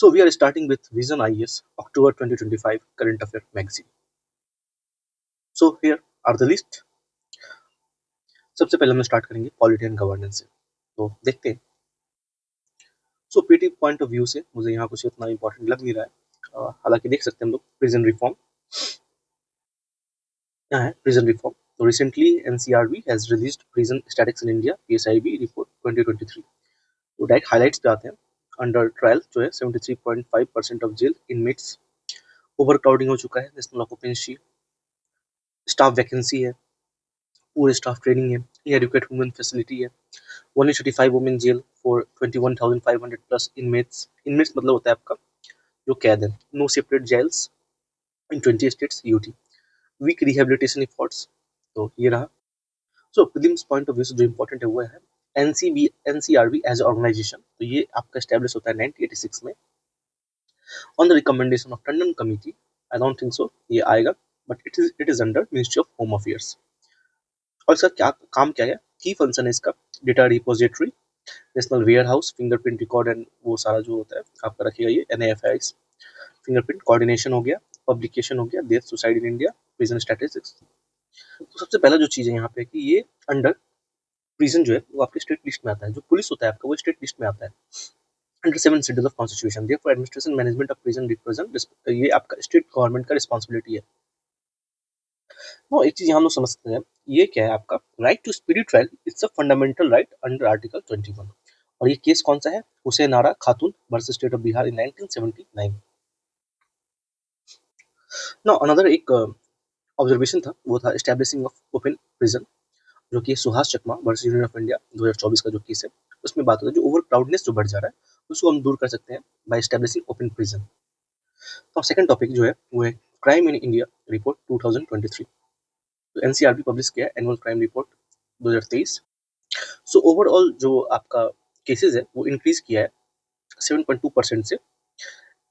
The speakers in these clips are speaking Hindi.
So we are starting with Vision IES October 2025 current affair magazine. So here are the list. सबसे पहले हम स्टार्ट करेंगे पॉलिटी एंड गवर्नेंस से। तो देखते हैं। सो पीटी पॉइंट ऑफ व्यू से मुझे यहाँ कुछ इतना इंपॉर्टेंट लग नहीं रहा है। हालांकि देख सकते हैं हम लोग प्रिजन रिफॉर्म। यहाँ है प्रिजन रिफॉर्म। तो recently NCRB has released prison statistics in India PSIB report 2023। तो डायरेक्ट हाइलाइट्स पे आते हैं। अंडर ट्रायल जो है 73.5% of jail inmates. Over crowding हो चुका है, नेशनल ऑक्यूपेंसी, स्टाफ वैकेंसी है, पूरे स्टाफ ट्रेनिंग है, एडुकेट वुमेन फैसिलिटी है, 185 women jail for 21,500 plus inmates. Inmates मतलब होता है आपका जो कैद है। No separate jails in 20 states UT. Weak rehabilitation efforts. तो ये रहा। So prelims point of view से जो इंपॉर्टेंट है वो है एनसीआरबी एज ऑर्गेनाइजेशन। तो ये आपका एस्टेब्लिश होता है 1986 में on the recommendation of Tandon committee. I don't think so ये आएगा, but it is under ministry of home affairs. और इसका क्या काम क्या है? की फंक्शन है इसका data repository, national warehouse, fingerprint record and वो सारा जो होता है आपका रखेगा ये एनएफआईस। फिंगरप्रिंट कोऑर्डिनेशन हो गया, पब्लिकेशन हो गया, death suicide in India, prison statistics. तो सबसे पहला जो चीज है यहाँ पे कि ये अंडर प्रिजन जो है वो आपके स्टेट लिस्ट में आता है। जो पुलिस होता है आपका वो स्टेट लिस्ट में आता है under 7 schedule of constitution. Therefore administration management of prison represent ये आपका स्टेट गवर्नमेंट का रिस्पांसिबिलिटी है। तो एक चीज यहाँ हम लोग समझ सकते हैं, ये क्या है आपका right to speedy trial. It's a fundamental right under article 21। और ये केस कौन सा है? हुसैन आरा खातून versus state of Bihar in 1979। Now another एक ऑब्जर्वेशन था, वो था एस्टैब्लिशिंग ऑफ ओपन प्रिजन, जो कि सुभाष चकमा वर्सेस यूनियन ऑफ इंडिया 2024 का जो केस है उसमें बात होता है जो ओवर क्राउडनेस जो बढ़ जा रहा है उसको हम दूर कर सकते हैं बाय एस्टैब्लिशिंग ओपन प्रिजन। तो सेकंड टॉपिक जो है वो है क्राइम इन इंडिया रिपोर्ट 2023। तो एनसीआरबी पब्लिश किया है annual crime report 2023। So overall जो आपका केसेस है वो इंक्रीज किया है 7.2% से।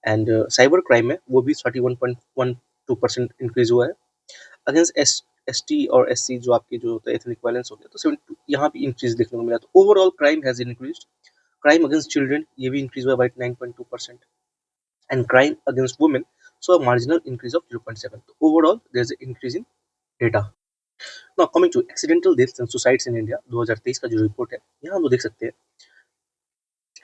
एंड साइबर क्राइम में वो भी 31.12% इंक्रीज हुआ है। अगेंस्ट एस टी और एस सी जो आपके जो होता है एथनिक वायलेंस हो गया तो 72 यहाँ भी इंक्रीज देखने को मिला। तो overall crime has increase. Crime against children ये भी इंक्रीज हुआ by 9.2%। And crime against women so marginal increase of 0.7। तो overall there is increase in data. Now coming to accidental deaths and suicides in India 2023 का जो रिपोर्ट है यहाँ हम लोग देख सकते हैं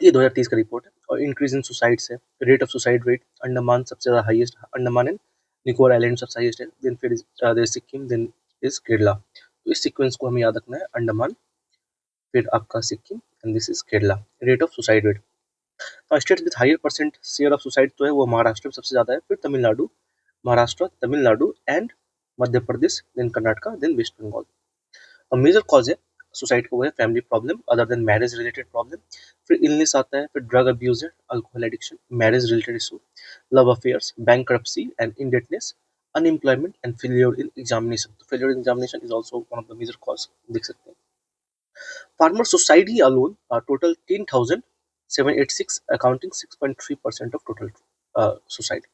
ये 2023 का रिपोर्ट है। और इंक्रीज इन सुसाइड्स है, rate of suicide rate Andaman सबसे ज्यादा highest, Andaman and Nicobar island सबसे हाईएस्ट है, देन फिर there Sikkim, then is Kerala. तो इस सीक्वेंस को हमें याद रखना है, अंडमान फिर आपका Sikkim and this is Kerala. Rate of suicide rate, तो state with higher percent share of suicide तो है वो महाराष्ट्र में सबसे ज्यादा है, फिर Tamil Nadu, Maharashtra, Tamil Nadu and Madhya Pradesh, then Karnataka, then West Bengal. और मेजर कॉज है सुसाइड को वो है family problem other than marriage related problem, फिर इलनेस आता है, फिर ड्रग अब्यूज है, alcohol addiction, marriage related issue, love affairs, bankruptcy and indebtedness, unemployment and failure in examination. तो failure in examination is also one of the major cause देख सकते हैं। Farmer society alone total 10,786 accounting 6.3% of total society.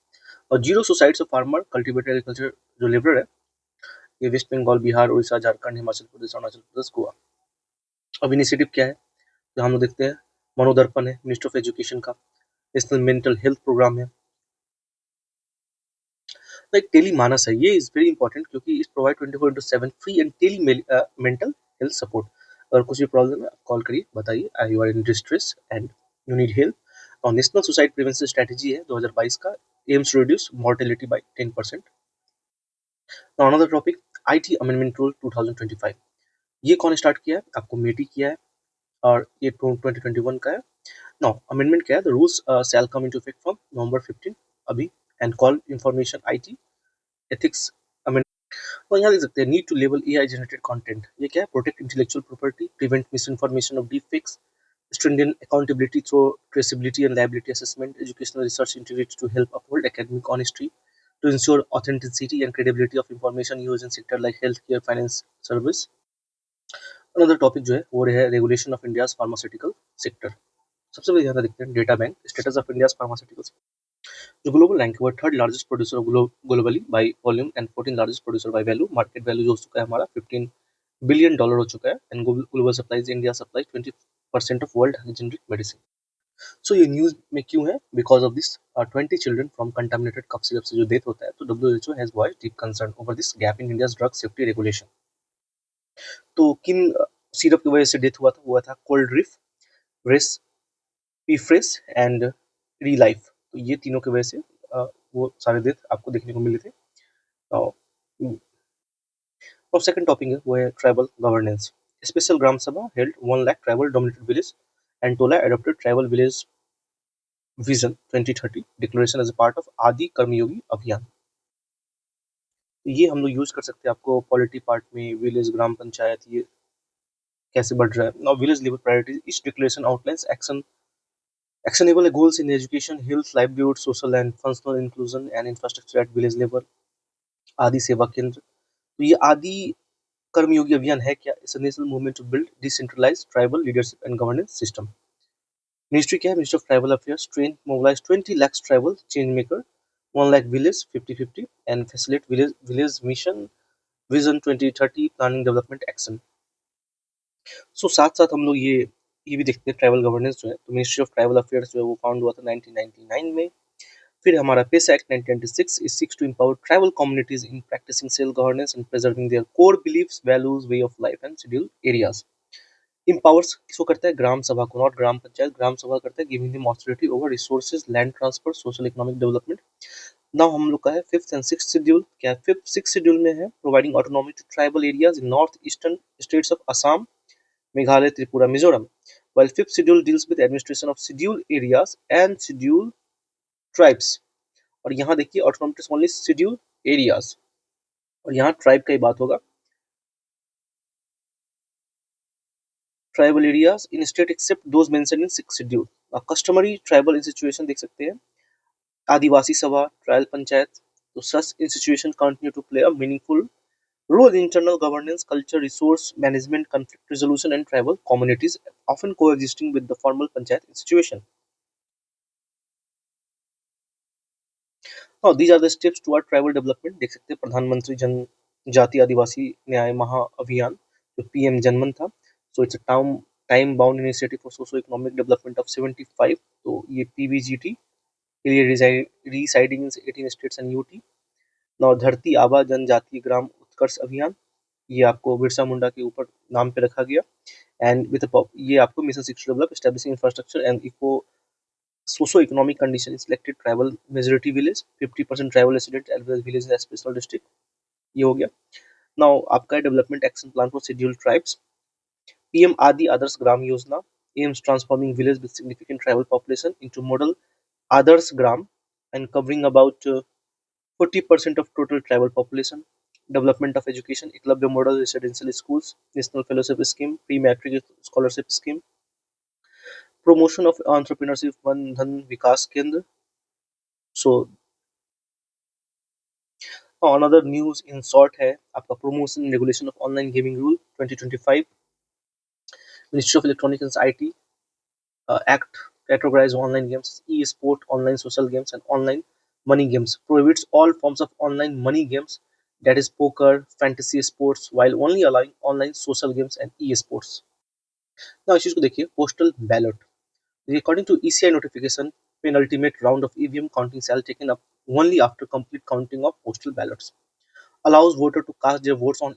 और zero suicides of farmer cultivator agriculture जो लेबर है ये वेस्ट बंगाल, बिहार, उड़ीसा, झारखंड, हिमाचल प्रदेश, अरुणाचल प्रदेश, गोवा। अब इनिशिएटिव क्या है तो हम लोग देखते हैं, मनोदर्पण है मिनिस्टर ऑफ एजुकेशन का, नेशनल मेंटल हेल्थ प्रोग्राम है, तो एक टेली मानस है। ये इज वेरी इंपॉर्टेंट क्योंकि इस provide 24/7 free and tele mental health support. अगर कुछ भी प्रॉब्लम है आप कॉल करिए, बताइए you are in distress and you need help. और नेशनल सुसाइड प्रिवेंशन स्ट्रेटेजी है 2022 का, aims to reduce mortality by 10%। Now another topic IT amendment rule 2025। ये कौन स्टार्ट किया है? आपको मेटी किया है और ये 2021 का है। नाउ अमेंडमेंट क्या है? The rules shall come into effect from November 15 अभी, and call information IT ethics amendment. तो यहाँ देख सकते हैं need to label AI generated content. ये क्या है? Protect intellectual property, prevent misinformation of deep fakes, stringent accountability through traceability and liability assessment, educational research integrated to help uphold academic honesty, to ensure authenticity and credibility of information used in sector like healthcare, finance, service. Another topic जो है वो है regulation of India's pharmaceutical sector. सबसे पहले यहाँ देखते हैं data bank status of India's pharmaceuticals. जो ग्लोबल रैंक है वो third largest producer globally by volume and 14 largest producer by value. Market value जो हो चुका है हमारा $15 बिलियन हो चुका है। And global supplies India supply 20% of world generic medicine. So ये न्यूज में क्यों है? Because of this 20 children from contaminated cough syrup से जो डेथ होता है, तो WHO has voiced deep concern over this gap in India's drug safety regulation. तो किन सिरप की वजह से डेथ हुआ था Coldrif, Respifresh and ReLife. तो ये तीनों की वजह से वो सारे डेथ आपको देखने को मिले थे। और सेकंड टॉपिक है वो है tribal governance. Special Gram Sabha held 1 lakh tribal dominated village and tola adopted tribal village vision 2030 declaration as a part of Adi Karmayogi अभियान। ये हम लोग यूज कर सकते हैं आपको पॉलिटी पार्ट में, विलेज ग्राम पंचायत ये कैसे बढ़ रहा है। Now village level priorities, each declaration outlines actionable goals in education, health, livelihood, social and functional inclusion and infrastructure at village level। आदि सेवा केंद्र। तो ये आदि कर्मयोगी अभियान है क्या? It's a national movement to build decentralized tribal leadership and governance system. Ministry क्या है? Ministry of tribal affairs train mobilise 20 lakh tribal change maker, 1 lakh village 50-50 and facilitate village mission vision 2030 planning development action. So साथ साथ हम लोग ये भी देखते हैं ट्राइबल गवर्नेंस जो है, तो मिनिस्ट्री ऑफ ट्राइबल अफेयर्स जो है वो फाउंड हुआ था 1999 में। फिर हमारा pace act 1926 is seeks to empower tribal communities in practicing self-governance and preserving their core beliefs, values, way of life and scheduled areas। Empowers किसको करता है? ग्राम सभा को, नॉट ग्राम पंचायत। ग्राम सभा करता है giving them authority over resources, land transfer, social economic development. Now हम लोग का है फिफ्थ एंड सिक्स शेड्यूल। क्या फिफ्थ सिक्स शेड्यूल में है? Providing autonomy to tribal areas in north eastern states of Assam, Meghalaya, Tripura, Mizoram. while fifth schedule deals with administration of scheduled areas and scheduled tribes। और यहाँ देखिए ऑटोनॉमस ओनली शेड्यूल एरियाज, और यहाँ ट्राइब का ही बात होगा। Tribal areas in state except those mentioned in six schedule. Customary tribal institution देख सकते हैं, आदिवासी सभा, ट्राइबल पंचायत। तो such institution continue to play a meaningful role in internal governance, culture, resource management, conflict resolution and tribal communities often coexisting with the formal panchayat institution। हाँ, these are the steps toward tribal development। देख सकते हैं प्रधानमंत्री जनजाति आदिवासी न्याय महा अभियान जो पीएम जनमन था। So it's a time bound initiative for socio economic development of 75। तो ये पीबीजीटी के लिए residing in 18 states and UT. नौ धरती आबा जनजातीय ग्राम उत्कर्ष अभियान, ये आपको बिरसा मुंडा के ऊपर नाम पे रखा गया। एंड विद ये आपको mission 6 to develop establishing infrastructure and eco socio-economic condition in selected tribal majority village, 50% tribal resident as well as village in a special district। ये हो गया। नाउ आपका development action plan for scheduled tribes, PM आदि Adarsh Gram Yojana aims transforming village with significant tribal population into model Adarsh Gram and covering about 40% of total tribal population। Development of education, Eklavya model residential schools, national fellowship scheme, pre-matric scholarship scheme। Promotion of entrepreneurship, one धन विकास केंद्र। So another news in short है आपका promotion regulation of online gaming rule 2025। Ministry of electronics and IT act categorize online games, e-sport, online social games and online money games, prohibits all forms of online money games, that is poker, fantasy sports, while only allowing online social games and e-sports। now इस चीज को देखिए postal ballot. according to ECI notification, penultimate round of EVM counting shall taken up only after complete counting of postal ballots, allows voter to cast their votes on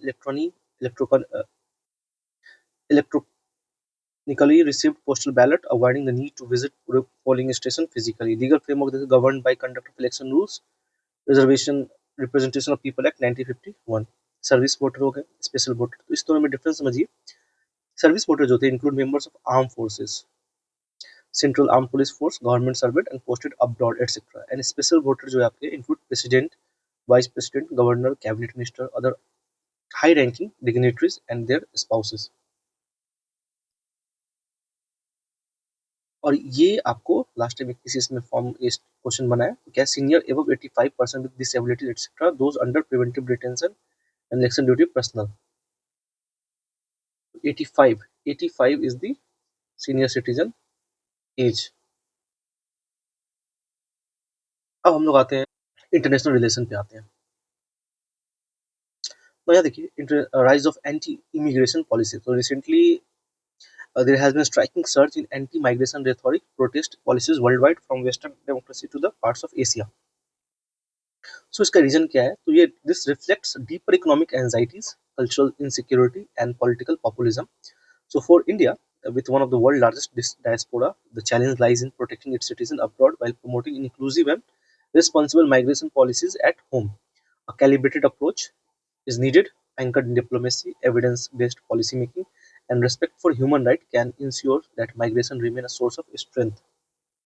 electronically received postal ballot, avoiding the need to visit polling station physically। Legal framework that is governed by conduct of election rules, reservation representation of people act 1951। Service voter हो गए, स्पेशल वोटर। तो इस दोनों में डिफरेंस समझिए। सर्विस वोटर जो होते हैं include members of arm forces, central arm police force, government servant and posted abroad etcetera. And special voter जो है आपके include president, vice president, governor, cabinet minister, other high ranking dignitaries and their spouses. और ये आपको लास्ट टाइम किसी इसमें फॉर्म इस क्वेश्चन बनाया तो क्या senior above 85% with disability etcetera, those under preventive detention and election duty personnel. 85 is the senior citizen age. अब हम लोग आते हैं इंटरनेशनल रिलेशन पे आते हैं। तो यहाँ देखिए rise of anti immigration policy. तो recently There has been a striking surge in anti-migration rhetoric protest policies worldwide from Western democracy to the parts of Asia. So इसका रीजन क्या है? तो ये this reflects deeper economic anxieties, cultural insecurity, and political populism. So for India, with one of the world's largest diaspora, the challenge lies in protecting its citizens abroad while promoting inclusive and responsible migration policies at home. A calibrated approach is needed, anchored in diplomacy, evidence-based policymaking, and respect for human rights can ensure that migration remain a source of strength